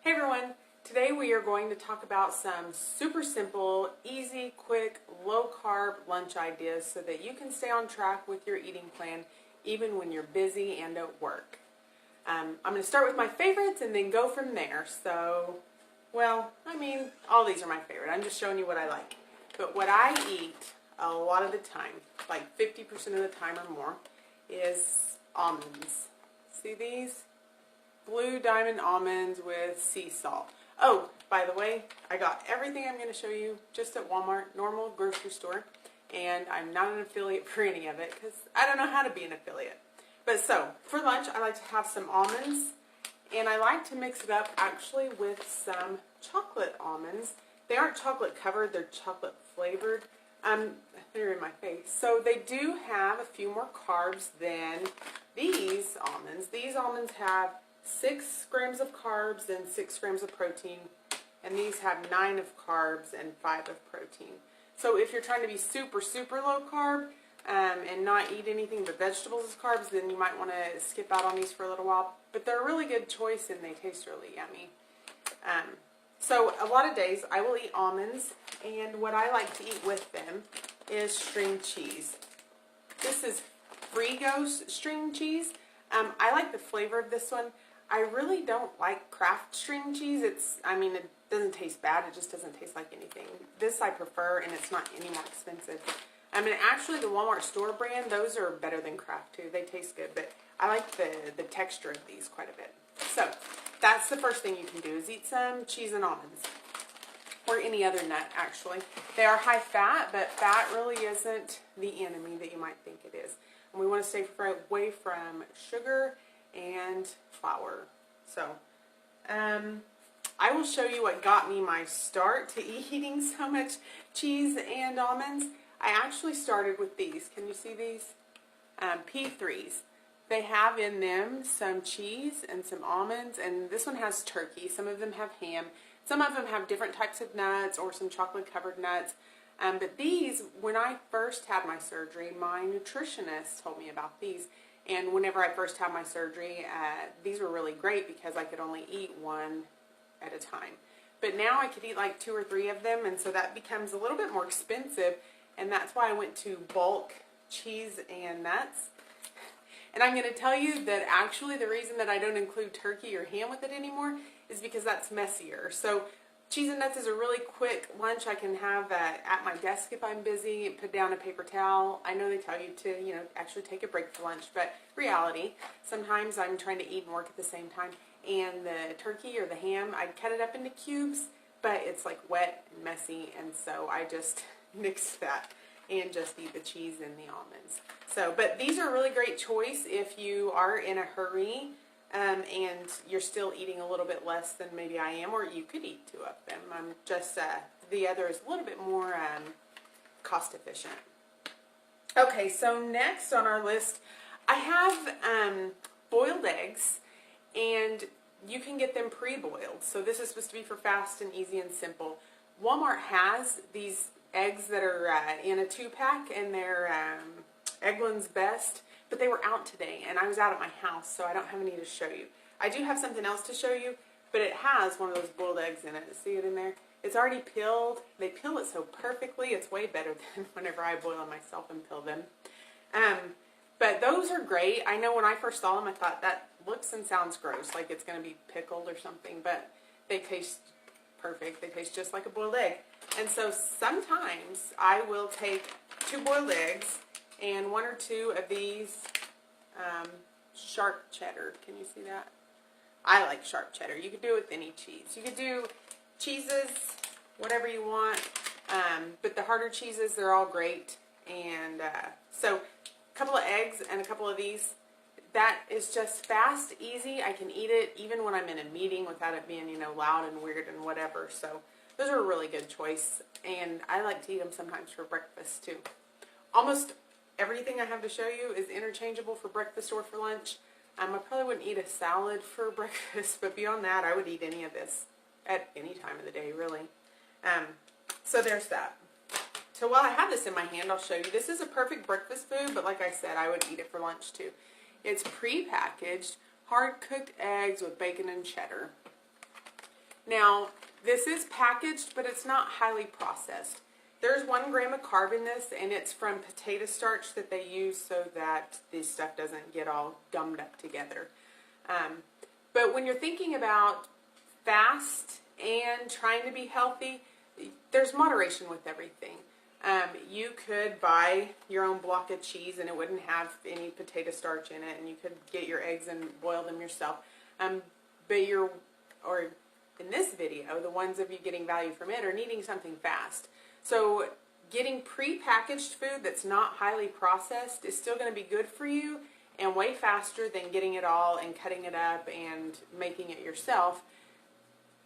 Hey everyone, today we are going to talk about some super simple, easy, quick, low-carb lunch ideas so that you can stay on track with your eating plan even when you're busy and at work. I'm going to start with my favorites and then go from there. So, all these are my favorite. I'm just showing you what I like. But what I eat a lot of the time, like 50% of the time or more, is almonds. See these? Blue diamond almonds with sea salt. Oh, by the way, I got everything I'm going to show you just at Walmart, normal grocery store, and I'm not an affiliate for any of it because I don't know how to be an affiliate. But so, for lunch, I like to have some almonds, and I like to mix it up actually with some chocolate almonds. They aren't chocolate covered, they're chocolate flavored. They're in my face. So they do have a few more carbs than these almonds. These almonds have 6 grams of carbs and 6 grams of protein, and these have 9 of carbs and 5 of protein. So if you're trying to be super, super low carb and not eat anything but vegetables as carbs, then you might want to skip out on these for a little while. But they're a really good choice and they taste really yummy. So a lot of days I will eat almonds, and what I like to eat with them is string cheese. This is Frigo's string cheese. I like the flavor of this one. I really don't like Kraft string cheese. It doesn't taste bad. It just doesn't taste like anything. This I prefer, and it's not any more expensive. Actually, the Walmart store brand, those are better than Kraft too. They taste good, but I like the texture of these quite a bit. So that's the first thing you can do is eat some cheese and almonds, or any other nut actually. They are high fat, but fat really isn't the enemy that you might think it is. And we want to stay away from sugar and flour. So I will show you what got me my start to eating so much cheese and almonds. I actually started with these. Can you see these? P3s. They have in them some cheese and some almonds, and this one has turkey. Some of them have ham. Some of them have different types of nuts or some chocolate covered nuts. But these, when I first had my surgery, my nutritionist told me about these. And whenever I first had my surgery, these were really great because I could only eat one at a time. But now I could eat like 2 or 3 of them, and so that becomes a little bit more expensive. And that's why I went to bulk cheese and nuts. And I'm going to tell you that actually the reason that I don't include turkey or ham with it anymore is because that's messier. So cheese and nuts is a really quick lunch I can have at my desk if I'm busy, put down a paper towel. I know they tell you to, actually take a break for lunch, but reality, sometimes I'm trying to eat and work at the same time. And the turkey or the ham, I cut it up into cubes, but it's like wet and messy, and so I just mix that and just eat the cheese and the almonds. So, but these are a really great choice if you are in a hurry and you're still eating a little bit less than maybe I am, or you could eat 2 of them. The other is a little bit more cost efficient. Okay, so next on our list, I have boiled eggs, and you can get them pre-boiled. So this is supposed to be for fast and easy and simple. Walmart has these eggs that are in a 2-pack, and they're Eggland's Best, but they were out today, and I was out at my house, so I don't have any to show you. I do have something else to show you, but it has one of those boiled eggs in it. See it in there? It's already peeled. They peel it so perfectly. It's way better than whenever I boil them myself and peel them. But those are great. I know when I first saw them, I thought that looks and sounds gross, like it's going to be pickled or something, but they taste perfect. They taste just like a boiled egg. And so sometimes I will take 2 boiled eggs and 1 or 2 of these sharp cheddar. Can you see that? I like sharp cheddar. You could do it with any cheese. You could do cheeses, whatever you want, but the harder cheeses, they're all great. And so a couple of eggs and a couple of these. That is just fast, easy. I can eat it even when I'm in a meeting without it being, loud and weird and whatever. So those are a really good choice, and I like to eat them sometimes for breakfast too. Almost everything I have to show you is interchangeable for breakfast or for lunch. I probably wouldn't eat a salad for breakfast, but beyond that, I would eat any of this at any time of the day, really. So there's that. So while I have this in my hand, I'll show you. This is a perfect breakfast food, but like I said, I would eat it for lunch too. It's pre-packaged hard-cooked eggs with bacon and cheddar. Now, this is packaged, but it's not highly processed. There's 1 gram of carb in this, and it's from potato starch that they use so that this stuff doesn't get all gummed up together. But when you're thinking about fast and trying to be healthy, there's moderation with everything. You could buy your own block of cheese and it wouldn't have any potato starch in it, and you could get your eggs and boil them yourself. Or in this video, the ones of you getting value from it are needing something fast. So getting pre-packaged food that's not highly processed is still going to be good for you and way faster than getting it all and cutting it up and making it yourself.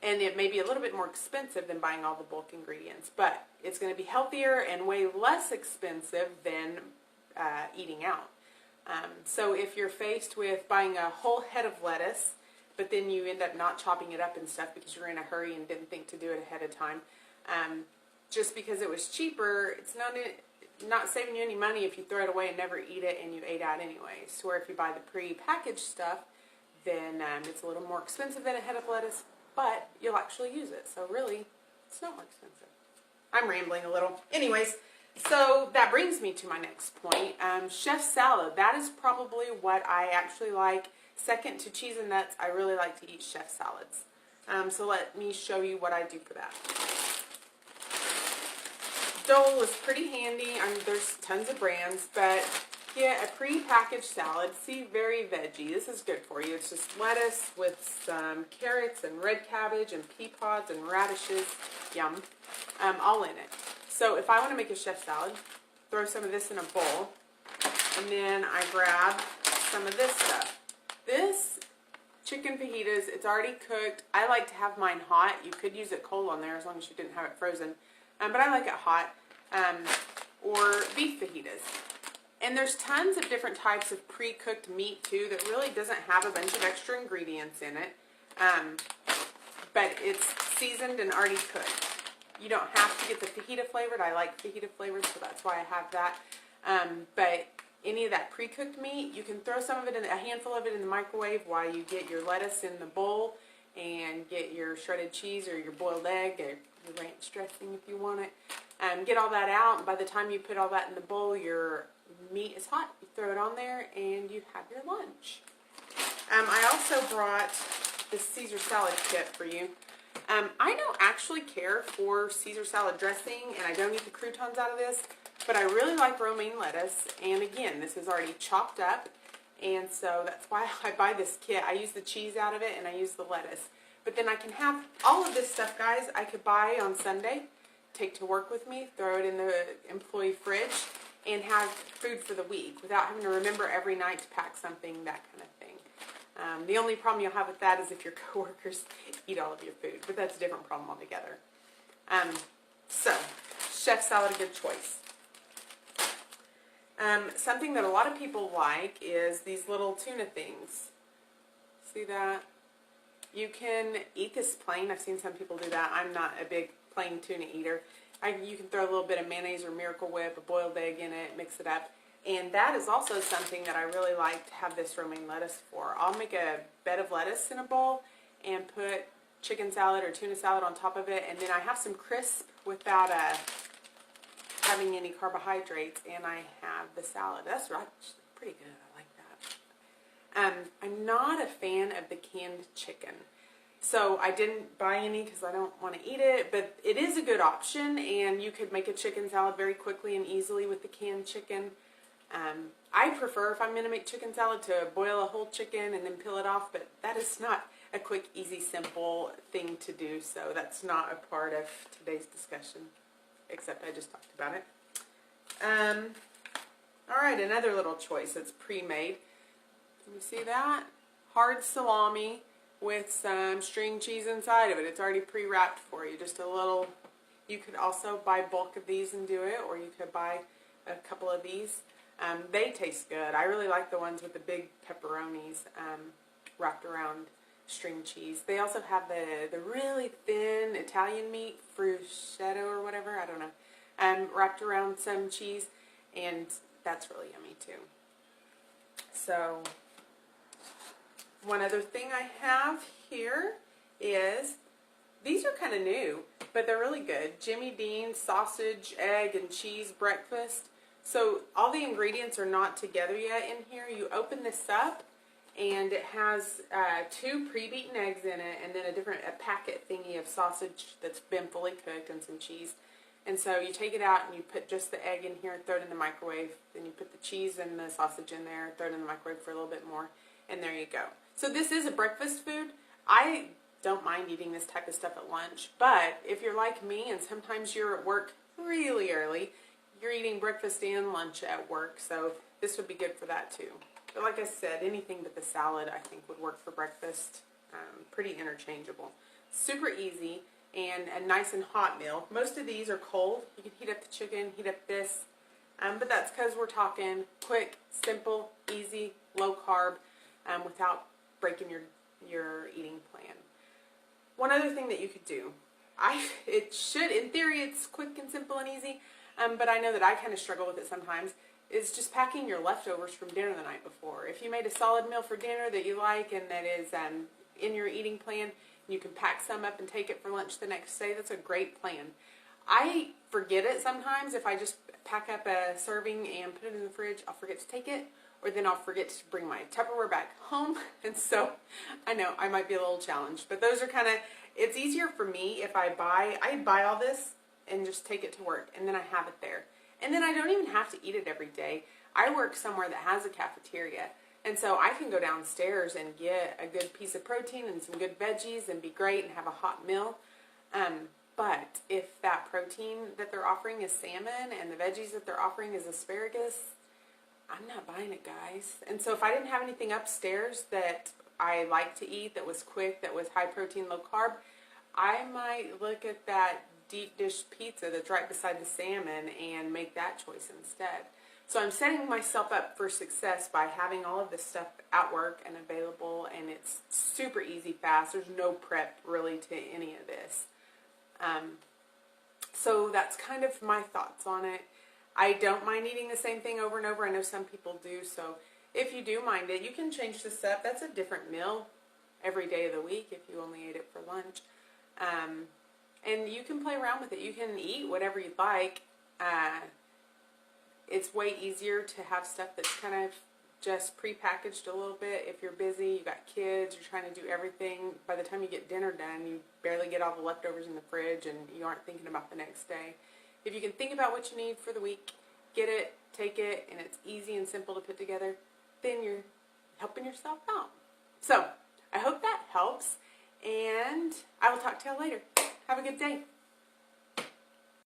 And it may be a little bit more expensive than buying all the bulk ingredients, but it's going to be healthier and way less expensive than eating out. So if you're faced with buying a whole head of lettuce, but then you end up not chopping it up and stuff because you're in a hurry and didn't think to do it ahead of time, just because it was cheaper, it's not saving you any money if you throw it away and never eat it and you ate out anyways. Where if you buy the pre-packaged stuff, then it's a little more expensive than a head of lettuce, but you'll actually use it. So really, it's not more expensive. I'm rambling a little. Anyways, so that brings me to my next point. Chef salad. That is probably what I actually like. Second to cheese and nuts, I really like to eat chef salads. So let me show you what I do for that. Dole is pretty handy. There's tons of brands, but get a pre-packaged salad. See, very veggie. This is good for you. It's just lettuce with some carrots and red cabbage and pea pods and radishes. Yum. All in it. So if I want to make a chef salad, throw some of this in a bowl, and then I grab some of this stuff. This chicken fajitas, it's already cooked. I like to have mine hot. You could use it cold on there as long as you didn't have it frozen. But I like it hot. Or beef fajitas. And there's tons of different types of pre-cooked meat too that really doesn't have a bunch of extra ingredients in it. But it's seasoned and already cooked. You don't have to get the fajita flavored. I like fajita flavored, so that's why I have that. But any of that pre-cooked meat, you can throw some of it in, a handful of it in the microwave while you get your lettuce in the bowl and get your shredded cheese or your boiled egg or your ranch dressing if you want it. Get all that out, and by the time you put all that in the bowl, your meat is hot. You throw it on there and you have your lunch. I also brought this Caesar salad kit for you. I don't actually care for Caesar salad dressing, and I don't eat the croutons out of this, but I really like romaine lettuce, and again, this is already chopped up, and so that's why I buy this kit. I use the cheese out of it, and I use the lettuce. But then I can have all of this stuff, guys, I could buy on Sunday, take to work with me, throw it in the employee fridge, and have food for the week without having to remember every night to pack something, that kind of thing. The only problem you'll have with that is if your coworkers eat all of your food, but that's a different problem altogether. So, chef salad, a good choice. Something that a lot of people like is these little tuna things. See that? You can eat this plain. I've seen some people do that. I'm not a big plain tuna eater. You can throw a little bit of mayonnaise or Miracle Whip, a boiled egg in it, mix it up. And that is also something that I really like to have this romaine lettuce for. I'll make a bed of lettuce in a bowl and put chicken salad or tuna salad on top of it, and then I have some crisp without having any carbohydrates, and I have the salad. That's right, pretty good. I like that. I'm not a fan of the canned chicken. So I didn't buy any because I don't want to eat it, but it is a good option, and you could make a chicken salad very quickly and easily with the canned chicken. I prefer, if I'm going to make chicken salad, to boil a whole chicken and then peel it off, but that is not a quick, easy, simple thing to do, so that's not a part of today's discussion, except I just talked about it. Alright, another little choice that's pre-made. Can you see that? Hard salami with some string cheese inside of it. It's already pre-wrapped for you, just a little. You could also buy bulk of these and do it, or you could buy a couple of these. They taste good. I really like the ones with the big pepperonis wrapped around string cheese. They also have the really thin Italian meat, prosciutto or whatever, I don't know, wrapped around some cheese, and that's really yummy too. So, one other thing I have here is These are kind of new, but they're really good. Jimmy Dean's sausage, egg, and cheese breakfast. So all the ingredients are not together yet in here. You open this up, and it has 2 pre-beaten eggs in it, and then a packet thingy of sausage that's been fully cooked and some cheese. And so you take it out and you put just the egg in here, throw it in the microwave. Then you put the cheese and the sausage in there, throw it in the microwave for a little bit more, and there you go. So this is a breakfast food. I don't mind eating this type of stuff at lunch, but if you're like me and sometimes you're at work really early, you're eating breakfast and lunch at work, so this would be good for that too. But like I said, anything but the salad I think would work for breakfast. Pretty interchangeable. Super easy. And a nice and hot meal. Most of these are cold. You can heat up the chicken, heat up this, but that's because we're talking quick, simple, easy, low carb, without breaking your eating plan. One other thing that you could do, in theory, it's quick and simple and easy, but I know that I kind of struggle with it sometimes, is just packing your leftovers from dinner the night before. If you made a solid meal for dinner that you like and that is in your eating plan, you can pack some up and take it for lunch the next day. That's a great plan. I forget it sometimes. If I just pack up a serving and put it in the fridge, I'll forget to take it, or then I'll forget to bring my Tupperware back home. And so I know I might be a little challenged, but those are it's easier for me if I buy all this and just take it to work, and then I have it there. And then I don't even have to eat it every day. I work somewhere that has a cafeteria. And so I can go downstairs and get a good piece of protein and some good veggies and be great and have a hot meal. But if that protein that they're offering is salmon and the veggies that they're offering is asparagus, I'm not buying it, guys. And so if I didn't have anything upstairs that I like to eat that was quick, that was high protein, low carb, I might look at that deep dish pizza that's right beside the salmon and make that choice instead. So I'm setting myself up for success by having all of this stuff at work and available, and it's super easy, fast. There's no prep really to any of this. So that's kind of my thoughts on it. I don't mind eating the same thing over and over. I know some people do, so if you do mind it, you can change this up. That's a different meal every day of the week if you only ate it for lunch. And you can play around with it. You can eat whatever you'd like. It's way easier to have stuff that's kind of just prepackaged a little bit. If you're busy, you got kids, you're trying to do everything. By the time you get dinner done, you barely get all the leftovers in the fridge and you aren't thinking about the next day. If you can think about what you need for the week, get it, take it, and it's easy and simple to put together, then you're helping yourself out. So, I hope that helps, and I will talk to you later. Have a good day.